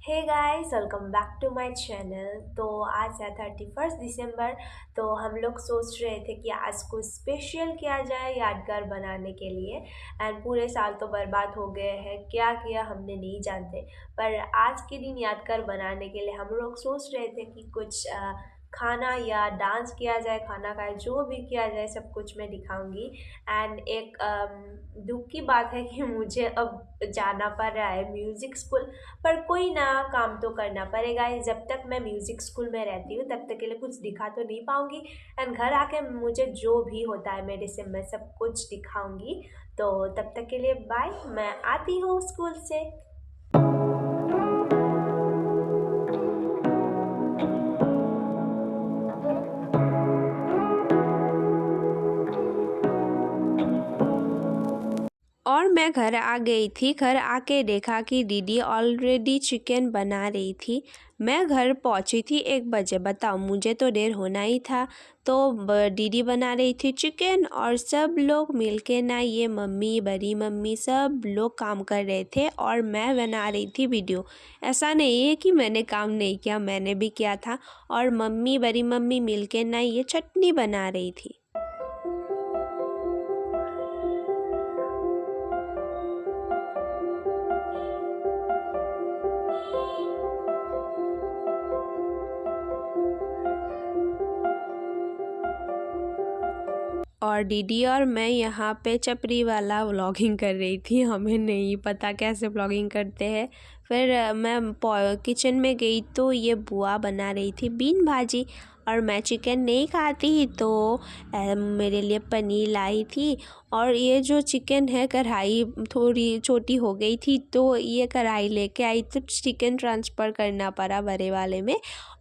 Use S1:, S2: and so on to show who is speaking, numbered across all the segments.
S1: Hey guys, welcome back to my channel. तो आज है 31 दिसंबर। तो हम लोग सोच रहे थे कि आज कुछ स्पेशल किया जाए यादगार बनाने के लिए। एंड पूरे साल तो बर्बाद हो गए हैं, क्या किया हमने नहीं जानते। पर आज के दिन यादगार बनाने के लिए हम लोग सोच रहे थे कि कुछ खाना या डांस किया जाए, खाना खाए, जो भी किया जाए सब कुछ मैं दिखाऊंगी। एंड एक दुख की बात है कि मुझे अब जाना पड़ रहा है म्यूज़िक स्कूल। पर कोई ना, काम तो करना पड़ेगा ही। जब तक मैं म्यूज़िक स्कूल में रहती हूँ तब तक के लिए कुछ दिखा तो नहीं पाऊँगी। एंड घर आके मुझे जो भी होता है मेरे से मैं सब कुछ दिखाऊँगी। तो तब तक के लिए बाय, मैं आती हूँ स्कूल से। और मैं घर आ गई थी। घर आके देखा कि दीदी ऑलरेडी चिकन बना रही थी। मैं घर पहुंची थी 1 बजे। बताओ, मुझे तो देर होना ही था। तो दीदी बना रही थी चिकन और सब लोग मिलके ना, ये मम्मी, बड़ी मम्मी, सब लोग काम कर रहे थे और मैं बना रही थी वीडियो। ऐसा नहीं है कि मैंने काम नहीं किया, मैंने भी किया था। और मम्मी, बड़ी मम्मी मिलके ना ये चटनी बना रही थी। और दीदी और मैं यहाँ पे चपरी वाला व्लॉगिंग कर रही थी। हमें नहीं पता कैसे व्लॉगिंग करते हैं। फिर मैं किचन में गई तो ये बुआ बना रही थी बीन भाजी। और मैं चिकन नहीं खाती तो मेरे लिए पनीर लाई थी। और ये जो चिकन है, कढ़ाई थोड़ी छोटी हो गई थी तो ये कढ़ाई लेके आई तो चिकन ट्रांसफ़र करना पड़ा बड़े वाले में।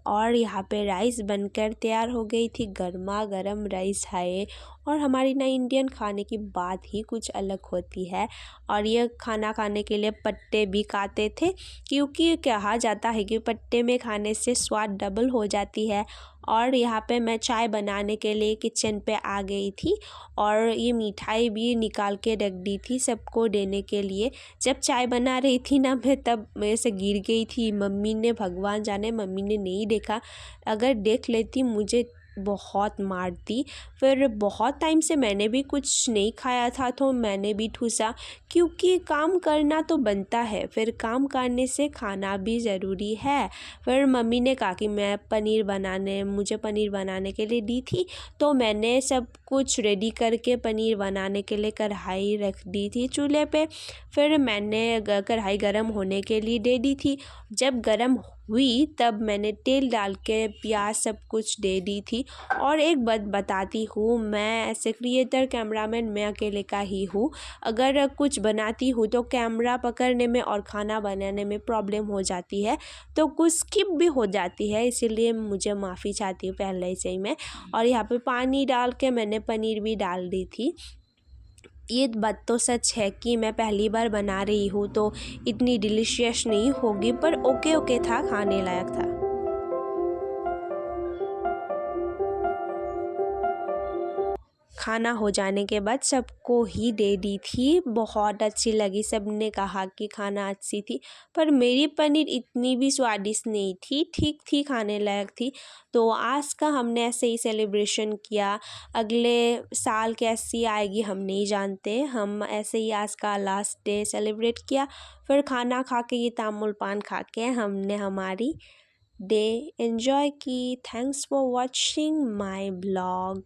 S1: और यहाँ पे राइस बनकर तैयार हो गई थी, गर्मा गर्म राइस है। और हमारी ना इंडियन खाने की बात ही कुछ अलग होती है। और ये खाना खाने के लिए पत्ते भी खाते थे, क्योंकि कहा जाता है कि पत्ते में खाने से स्वाद डबल हो जाती है। और यहाँ पे मैं चाय बनाने के लिए किचन पे आ गई थी और ये मिठाई भी निकाल के रख दी थी सबको देने के लिए। जब चाय बना रही थी ना मैं, तब मेरे से गिर गई थी। मम्मी ने, भगवान जाने मम्मी ने नहीं देखा, अगर देख लेती मुझे बहुत मारती। फिर बहुत टाइम से मैंने भी कुछ नहीं खाया था तो मैंने भी ठूसा, क्योंकि काम करना तो बनता है, फिर काम करने से खाना भी ज़रूरी है। फिर मम्मी ने कहा कि मुझे पनीर बनाने के लिए दी थी। तो मैंने सब कुछ रेडी करके पनीर बनाने के लिए कढ़ाई रख दी थी चूल्हे पे। फिर मैंने कढ़ाई गरम होने के लिए दे दी थी। जब गरम हुई तब मैंने तेल डाल के प्याज सब कुछ दे दी थी। और एक बात बताती हूँ, मैं ऐसे क्रिएटर, कैमरामैन मैं अकेले का ही हूँ। अगर कुछ बनाती हूँ तो कैमरा पकड़ने में और खाना बनाने में प्रॉब्लम हो जाती है, तो कुछ स्किप भी हो जाती है, इसीलिए मुझे माफ़ी चाहती हूँ पहले से ही मैं। और यहाँ पे पानी डाल के मैंने पनीर भी डाल दी थी। ये बात तो सच है कि मैं पहली बार बना रही हूँ तो इतनी डिलीशियस नहीं होगी, पर ओके ओके था, खाने लायक था। खाना हो जाने के बाद सबको ही दे दी थी, बहुत अच्छी लगी, सबने कहा कि खाना अच्छी थी। पर मेरी पनीर इतनी भी स्वादिष्ट नहीं थी, ठीक थी, खाने लायक थी। तो आज का हमने ऐसे ही सेलिब्रेशन किया। अगले साल कैसी आएगी हम नहीं जानते, हम ऐसे ही आज का लास्ट डे सेलिब्रेट किया। फिर खाना खा के, ये तामुल पान खा के हमने हमारी डे एंजॉय की। Thanks for watching my blog.